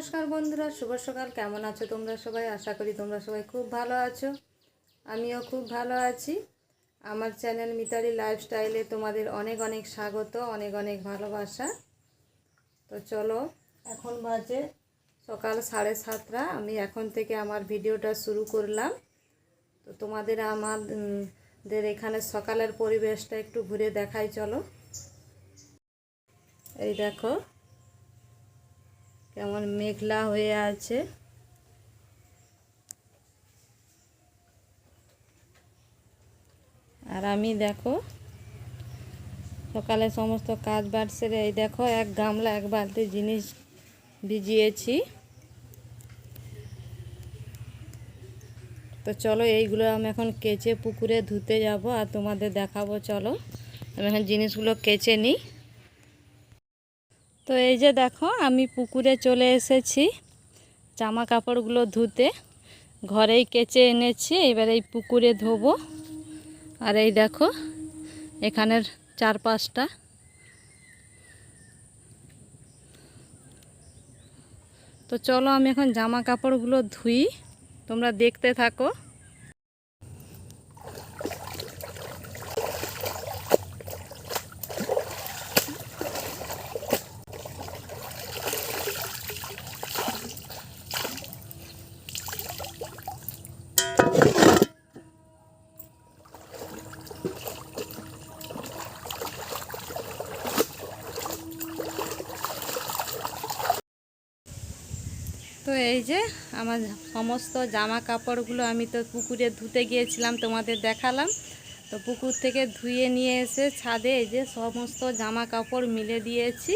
নমস্কার বন্ধুরা, শুভ সকাল। কেমন আছো তোমরা সবাই? আশা করি তোমরা সবাই খুব ভালো আছো। আমিও খুব ভালো আছি। আমার চ্যানেল মিতালি লাইফস্টাইলে তোমাদের অনেক অনেক স্বাগত, অনেক অনেক ভালোবাসা। তো চলো, এখন বাজে সকাল 7:30। আমি এখন থেকে আমার ভিডিওটা শুরু করলাম। তো তোমাদের আমাদের এখানে সকালের পরিবেশটা একটু ঘুরে দেখাই। চলো, এই দেখো কেমন মেঘলা হয়ে আছে। আর আমি দেখো সকালে সমস্ত কাজ বাজ সেরে এই দেখো এক গামলা এক বালতি জিনিস ভিজিয়েছি। তো চলো, এইগুলো আমি এখন কেচে পুকুরে ধুতে যাব আর তোমাদের দেখাবো। চলো, আমি এখন জিনিসগুলো কেচে নিই। তো এই যে দেখো, আমি পুকুরে চলে এসেছি জামা কাপড়গুলো ধুতে। ঘরেই কেচে এনেছি, এবার এই পুকুরে ধোবো। আর এই দেখো এখানের চারপাশটা। তো চলো, আমি এখন জামা কাপড়গুলো ধুই, তোমরা দেখতে থাকো। তো এই যে আমার সমস্ত জামা কাপড়গুলো আমি তো পুকুরে ধুতে গিয়েছিলাম, তোমাদের দেখালাম। তো পুকুর থেকে ধুয়ে নিয়ে এসে ছাদে এই যে সমস্ত জামা কাপড় মিলে দিয়েছি।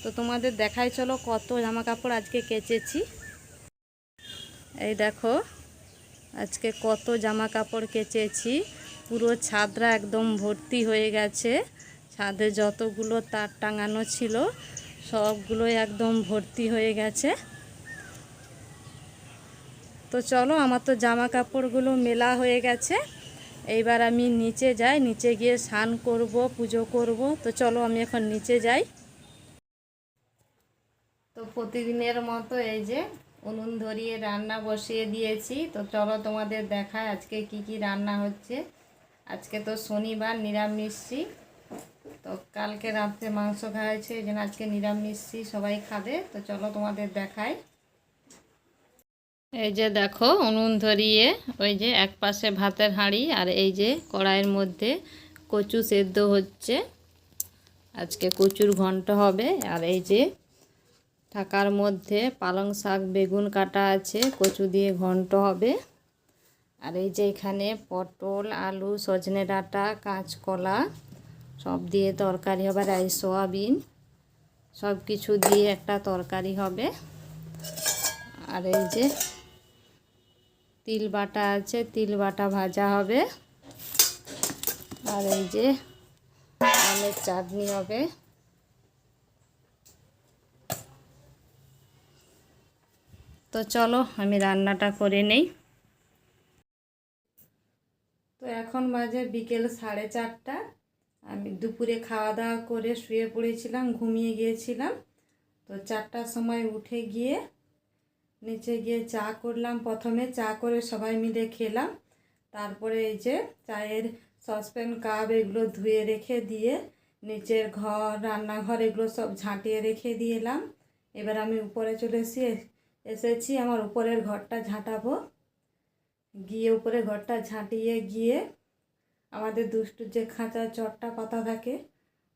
তো তোমাদের দেখাই, চলো কত জামা কাপড় আজকে কেচেছি। এই দেখো আজকে কত জামা কাপড় কেচেছি। পুরো ছাদরা একদম ভর্তি হয়ে গেছে। ছাদে যতগুলো তার টাঙানো ছিল সবগুলোই একদম ভর্তি হয়ে গেছে। তো চলো, আমার তো জামা কাপড়গুলো মেলা হয়ে গেছে। এইবার আমি নিচে যাই, নিচে গিয়ে স্নান করব, পুজো করব। তো চলো, আমি এখন নিচে যাই। তো প্রতিদিনের মতো এই যে উনুন ধরিয়ে রান্না বসিয়ে দিয়েছি। তো চলো তোমাদের দেখায় আজকে কি কি রান্না হচ্ছে। আজকে তো শনিবার, নিরামিষই। তো কালকে রাত্রে মাংস খাওয়াছে, এই জন্য আজকে নিরামিষই সবাই খাবে। তো চলো তোমাদের দেখাই। এই যে দেখো উনুন ধরিয়ে ওই যে এক পাশে ভাতের হাঁড়ি, আর এই যে কড়াইয়ের মধ্যে কচু সেদ্ধ হচ্ছে। আজকে কচুর ঘন্ট হবে। আর এই যে ঢাকার মধ্যে পালং শাক বেগুন কাটা আছে, কচু দিয়ে ঘন্ট হবে। আর এই যে এখানে পটল আলু সজনে ডাঁটা কাঁচকলা সব দিয়ে তরকারি হবে। আর এই সয়াবিন সব কিছু দিয়ে একটা তরকারি হবে। আর এই যে তিল বাটা আছে, তিল বাটা ভাজা হবে। আর এই যে আমের চাটনি হবে। তো চলো আমি রান্নাটা করে নেই। তো এখন বাজে বিকেল 4:30। আমি দুপুরে খাওয়া দাওয়া করে শুয়ে পড়েছিলাম, ঘুমিয়ে গিয়েছিলাম। তো 4টার সময় উঠে গিয়ে নিচে গিয়ে চা করলাম। প্রথমে চা করে সবাই মিলে খেলাম। তারপরে এই যে চায়ের সসপ্যান কাপ এগুলো ধুয়ে রেখে দিয়ে নিচের ঘর রান্নাঘর এগুলো সব ঝাঁটিয়ে রেখে দিয়ে এলাম। এবার আমি উপরে চলে এসেছি আমার উপরের ঘরটা ঝাঁটাবো। গিয়ে উপরে ঘরটা ঝাঁটিয়ে গিয়ে আমাদের দুষ্টুর যে খাঁচা চটটা পাতা থাকে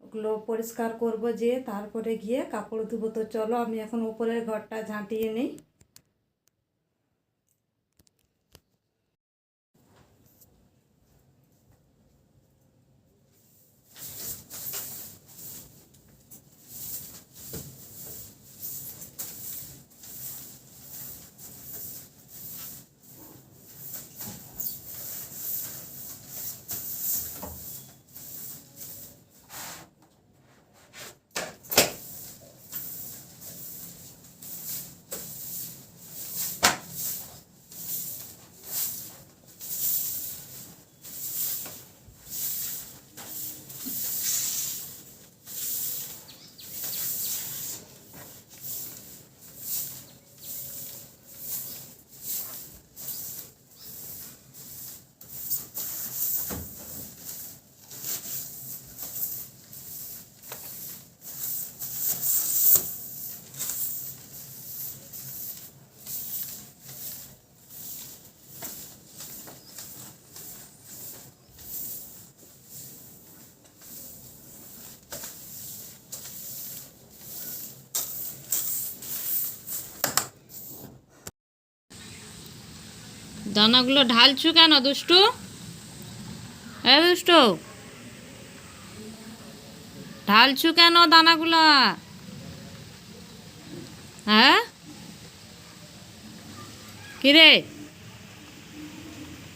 ওগুলো পরিষ্কার করব, যে তারপরে গিয়ে কাপড় ধুবো। তো চলো আমি এখন উপরের ঘরটা ঝাঁটিয়ে নিই। দানাগুলো ঢালছু কেন দুষ্টু? এ দুষ্টু, ঢালছু কেন দানাগুলা? হ্যাঁ কিরে,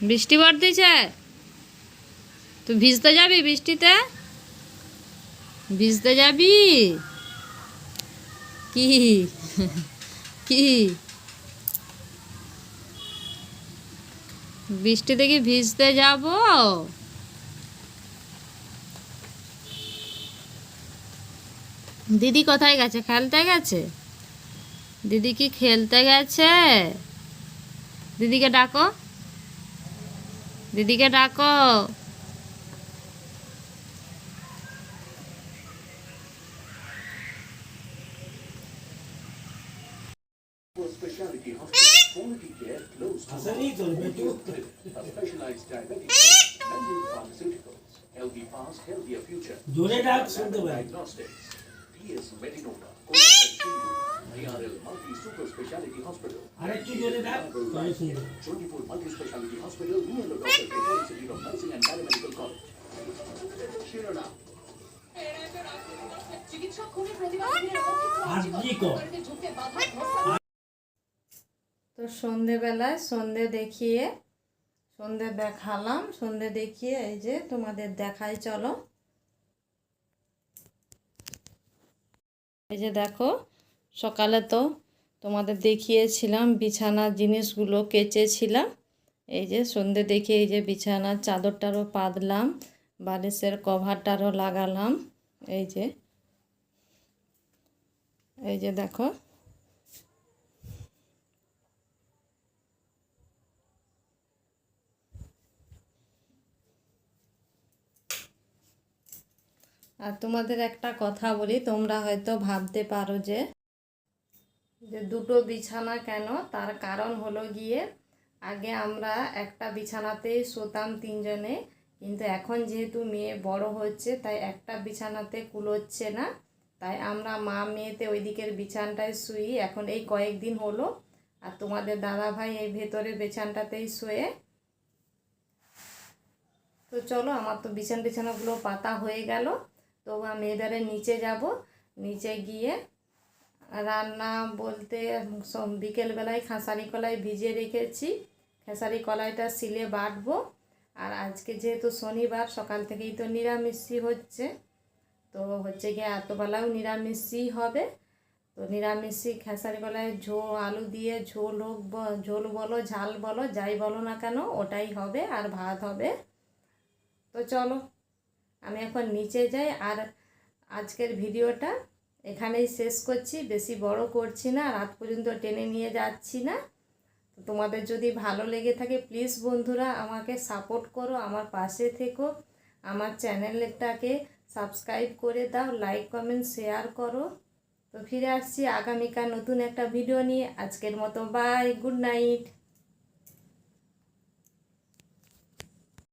বৃষ্টি পড়তেছে? তুই ভিজতে যাবি বৃষ্টিতে? ভিজতে যাবি? কি কি বৃষ্টিতে কি ভিজতে যাব? দিদি কোথায় গেছে? খেলতে গেছে? দিদি কি খেলতে গেছে? দিদিকে ডাকো, দিদিকে ডাকো। Specialty hospital, quality care close to a specialized diabetes, London Pharmaceuticals, healthy past, healthier future. Diagnostics, PS Medinota, ARL Multi Super Speciality Hospital, 24 Multi Speciality Hospital near the Dr. Peter Institute of Nursing and Paramedical College. Shirana. তো সন্ধেবেলায় সন্ধে দেখিয়ে, সন্ধে দেখালাম, সন্ধে দেখিয়ে এই যে তোমাদের দেখাই, চলো। এই যে দেখো, সকালে তো তোমাদের দেখিয়েছিলাম বিছানার জিনিসগুলো কেচেছিলাম। এই যে সন্ধে দেখে এই যে বিছানার চাদরটারও পাতলাম, বালিশের কভারটারও লাগালাম। এই যে দেখো, আর তোমাদের একটা কথা বলি, তোমরা হয়তো ভাবতে পারো যে দুটো বিছানা কেন? তার কারণ হলো গিয়ে, আগে আমরা একটা বিছানাতেই শুতাম তিনজনে, কিন্তু এখন যেহেতু মেয়ে বড় হচ্ছে তাই একটা বিছানাতে কুলোচ্ছে না, তাই আমরা মা মেয়েতে ওই দিকের বিছানটায় শুই এখন এই কয়েকদিন হলো। আর তোমাদের দাদা ভাই এই ভেতরে বিছানটাতেই শোয়ে। তো চলো, আমার তো বিছানাগুলো পাতা হয়ে গেল। তো আমি এবারে নিচে যাব, নিচে গিয়ে রান্না বলতে বিকেলবেলায় খেসারি কলাই ভিজিয়ে রেখেছি, খেসারি কলাইটা শিলে বাটবো। আর আজকে যেহেতু শনিবার, সকাল থেকেই তো নিরামিষই হচ্ছে, তো হচ্ছে গিয়ে এতবেলাও নিরামিষই হবে। তো নিরামিষই খেসারি কলাই আলু দিয়ে ঝোল হোক, ঝোল বলো ঝাল বলো যাই বলো না কেন, ওটাই হবে, আর ভাত হবে। তো চলো আমি এখন নিচে যাই, আর আজকের ভিডিওটা এখানেই শেষ করছি, বেশি বড় করছি না, রাত পর্যন্ত টেনে নিয়ে যাচ্ছি না। তো তোমাদের যদি ভালো লেগে থাকে প্লিজ বন্ধুরা আমাকে সাপোর্ট করো, আমার পাশে থেকো, আমার চ্যানেলটাকে সাবস্ক্রাইব করে দাও, লাইক কমেন্ট শেয়ার করো। তো ফিরে আসছি আগামীকাল নতুন একটা ভিডিও নিয়ে। আজকের মতো বাই, গুড নাইট।